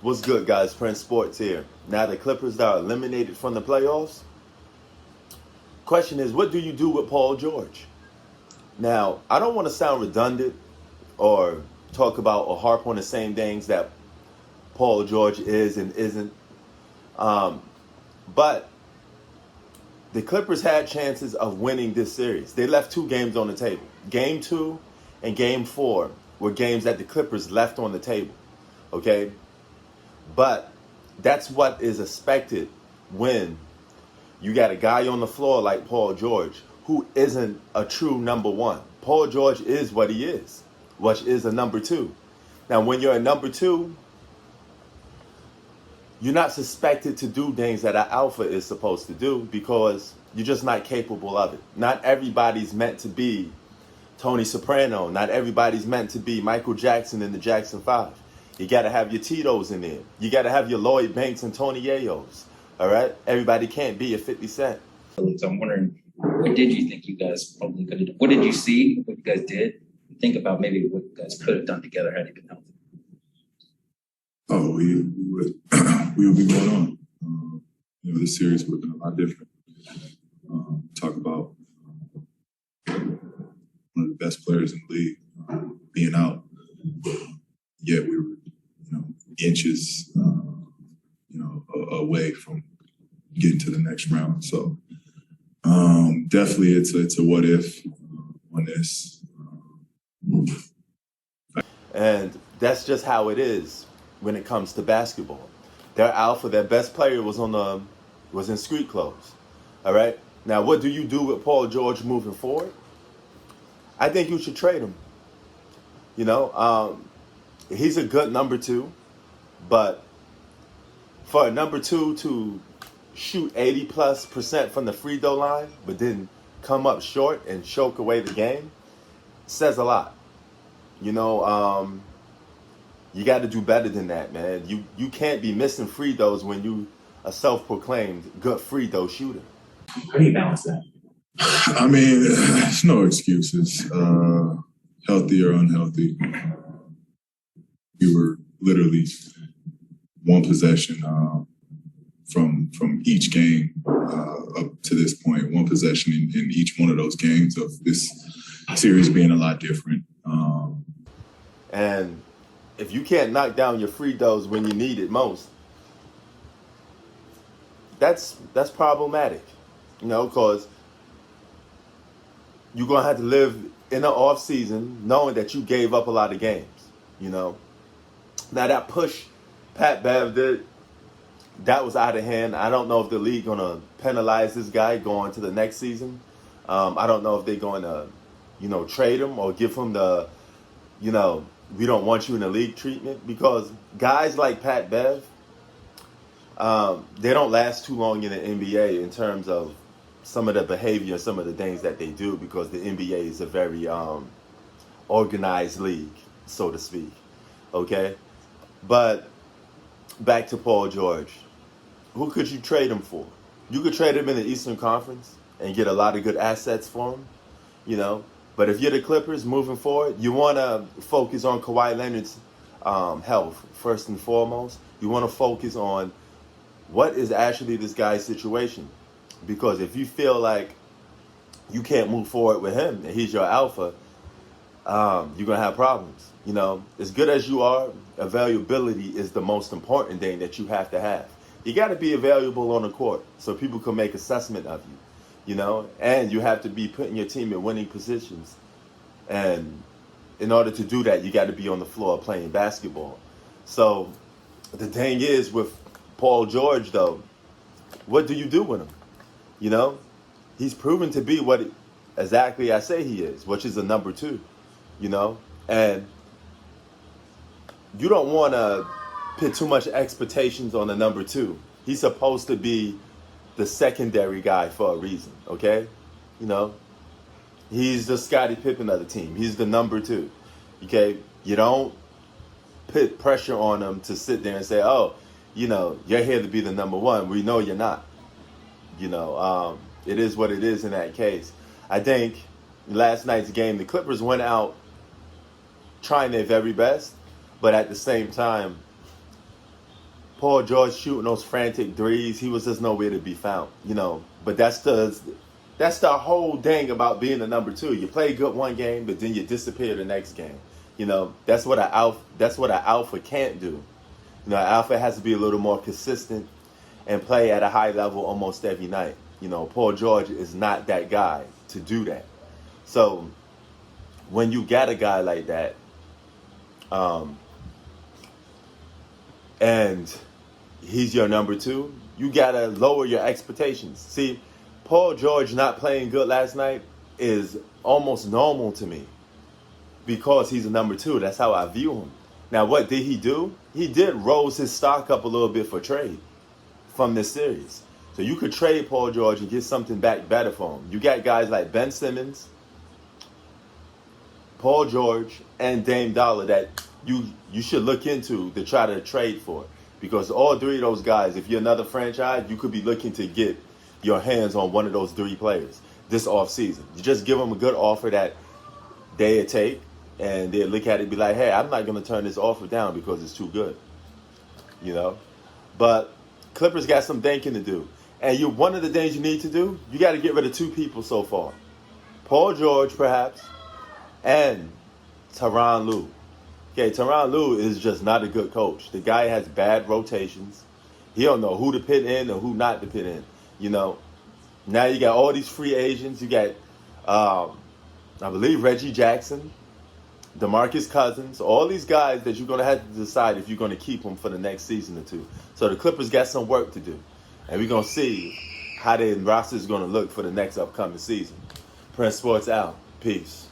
What's good, guys? Prince Sports here. Now the Clippers are eliminated from the playoffs. Question is, what do you do with Paul George? Now, I don't want to sound redundant or talk about or harp on the same things that Paul George is and isn't. But the Clippers had chances of winning this series. They left 2 games on the table. Game 2 and Game 4 were games that the Clippers left on the table. Okay? But that's what is expected when you got a guy on the floor like Paul George who isn't a true number 1. Paul George is what he is, which is a number 2. Now, when you're a number 2, you're not suspected to do things that an alpha is supposed to do because you're just not capable of it. Not everybody's meant to be Tony Soprano. Not everybody's meant to be Michael Jackson in the Jackson 5. You got to have your Tito's in there. You got to have your Lloyd Banks and Tony Yayos. All right? Everybody can't be a 50 Cent. So I'm wondering, what did you think you guys probably could have done? What did you see? What you guys did? Think about maybe what you guys could have done together had you been healthy. Oh, we would be going on. This series would have been a lot different. Talk about one of the best players in the league being out. Yet we were, inches, away from getting to the next round. So definitely, it's a what if on this. And that's just how it is when it comes to basketball. Their alpha, their best player was in street clothes. All right. Now, what do you do with Paul George moving forward? I think you should trade him. He's a good number 2, but for a number 2 to shoot 80+% from the free throw line, but then come up short and choke away the game, says a lot. You got to do better than that, man. You can't be missing free throws when you a self-proclaimed good free throw shooter. How do you balance that? I mean, there's no excuses. Healthy or unhealthy. We were literally one possession from each game up to this point. One possession in each one of those games of this series being a lot different. And if you can't knock down your free throws when you need it most, that's problematic. Because you're going to have to live in the off season knowing that you gave up a lot of games. Now that push Pat Bev did, that was out of hand. I don't know if the league going to penalize this guy going to the next season. I don't know if they're going to, trade him or give him the, we don't want you in the league treatment, because guys like Pat Bev, they don't last too long in the NBA in terms of some of the behavior and some of the things that they do, because the NBA is a very organized league, so to speak. Okay? But back to Paul George. Who could you trade him for? You could trade him in the Eastern Conference and get a lot of good assets for him, But if you're the Clippers moving forward, you want to focus on Kawhi Leonard's health first and foremost. You want to focus on what is actually this guy's situation. Because if you feel like you can't move forward with him and he's your alpha, you're going to have problems. As good as you are, availability is the most important thing that you have to have. You got to be available on the court so people can make assessment of you, and you have to be putting your team in winning positions. And in order to do that, you got to be on the floor playing basketball. So the thing is with Paul George, though, what do you do with him? He's proven to be what exactly I say he is, which is a number 2, and you don't want to put too much expectations on the number 2. He's supposed to be the secondary guy for a reason, okay? He's the Scottie Pippen of the team. He's the number 2, okay? You don't put pressure on him to sit there and say, oh, you're here to be the number 1. We know you're not. It is what it is in that case. I think last night's game, the Clippers went out trying their very best, but at the same time, Paul George shooting those frantic threes, he was just nowhere to be found, you know. But that's the whole thing about being a number two. You play good one game, but then you disappear the next game. You know, that's what an alpha can't do. You know, an alpha has to be a little more consistent and play at a high level almost every night. You know, Paul George is not that guy to do that. So when you got a guy like that, and he's your number two, you gotta lower your expectations. See, Paul George not playing good last night is almost normal to me because he's a number two. That's how I view him. Now, what did he do? He did rose his stock up a little bit for trade from this series. So you could trade Paul George and get something back better for him. You got guys like Ben Simmons, Paul George, and Dame Dollar that you should look into to try to trade for. Because all three of those guys, if you're another franchise, you could be looking to get your hands on one of those three players this offseason. You just give them a good offer that they'll take, and they'll look at it and be like, hey, I'm not going to turn this offer down because it's too good. You know? But Clippers got some thinking to do. And one of the things you need to do, you got to get rid of two people so far. Paul George, perhaps, and Tyronn Lue. Okay, Tyronn Lue is just not a good coach. The guy has bad rotations. He don't know who to put in and who not to put in. You know, now you got all these free agents. You got, I believe, Reggie Jackson, DeMarcus Cousins, all these guys that you're going to have to decide if you're going to keep them for the next season or two. So the Clippers got some work to do. And we're going to see how their roster is going to look for the next upcoming season. Prince Sports out. Peace.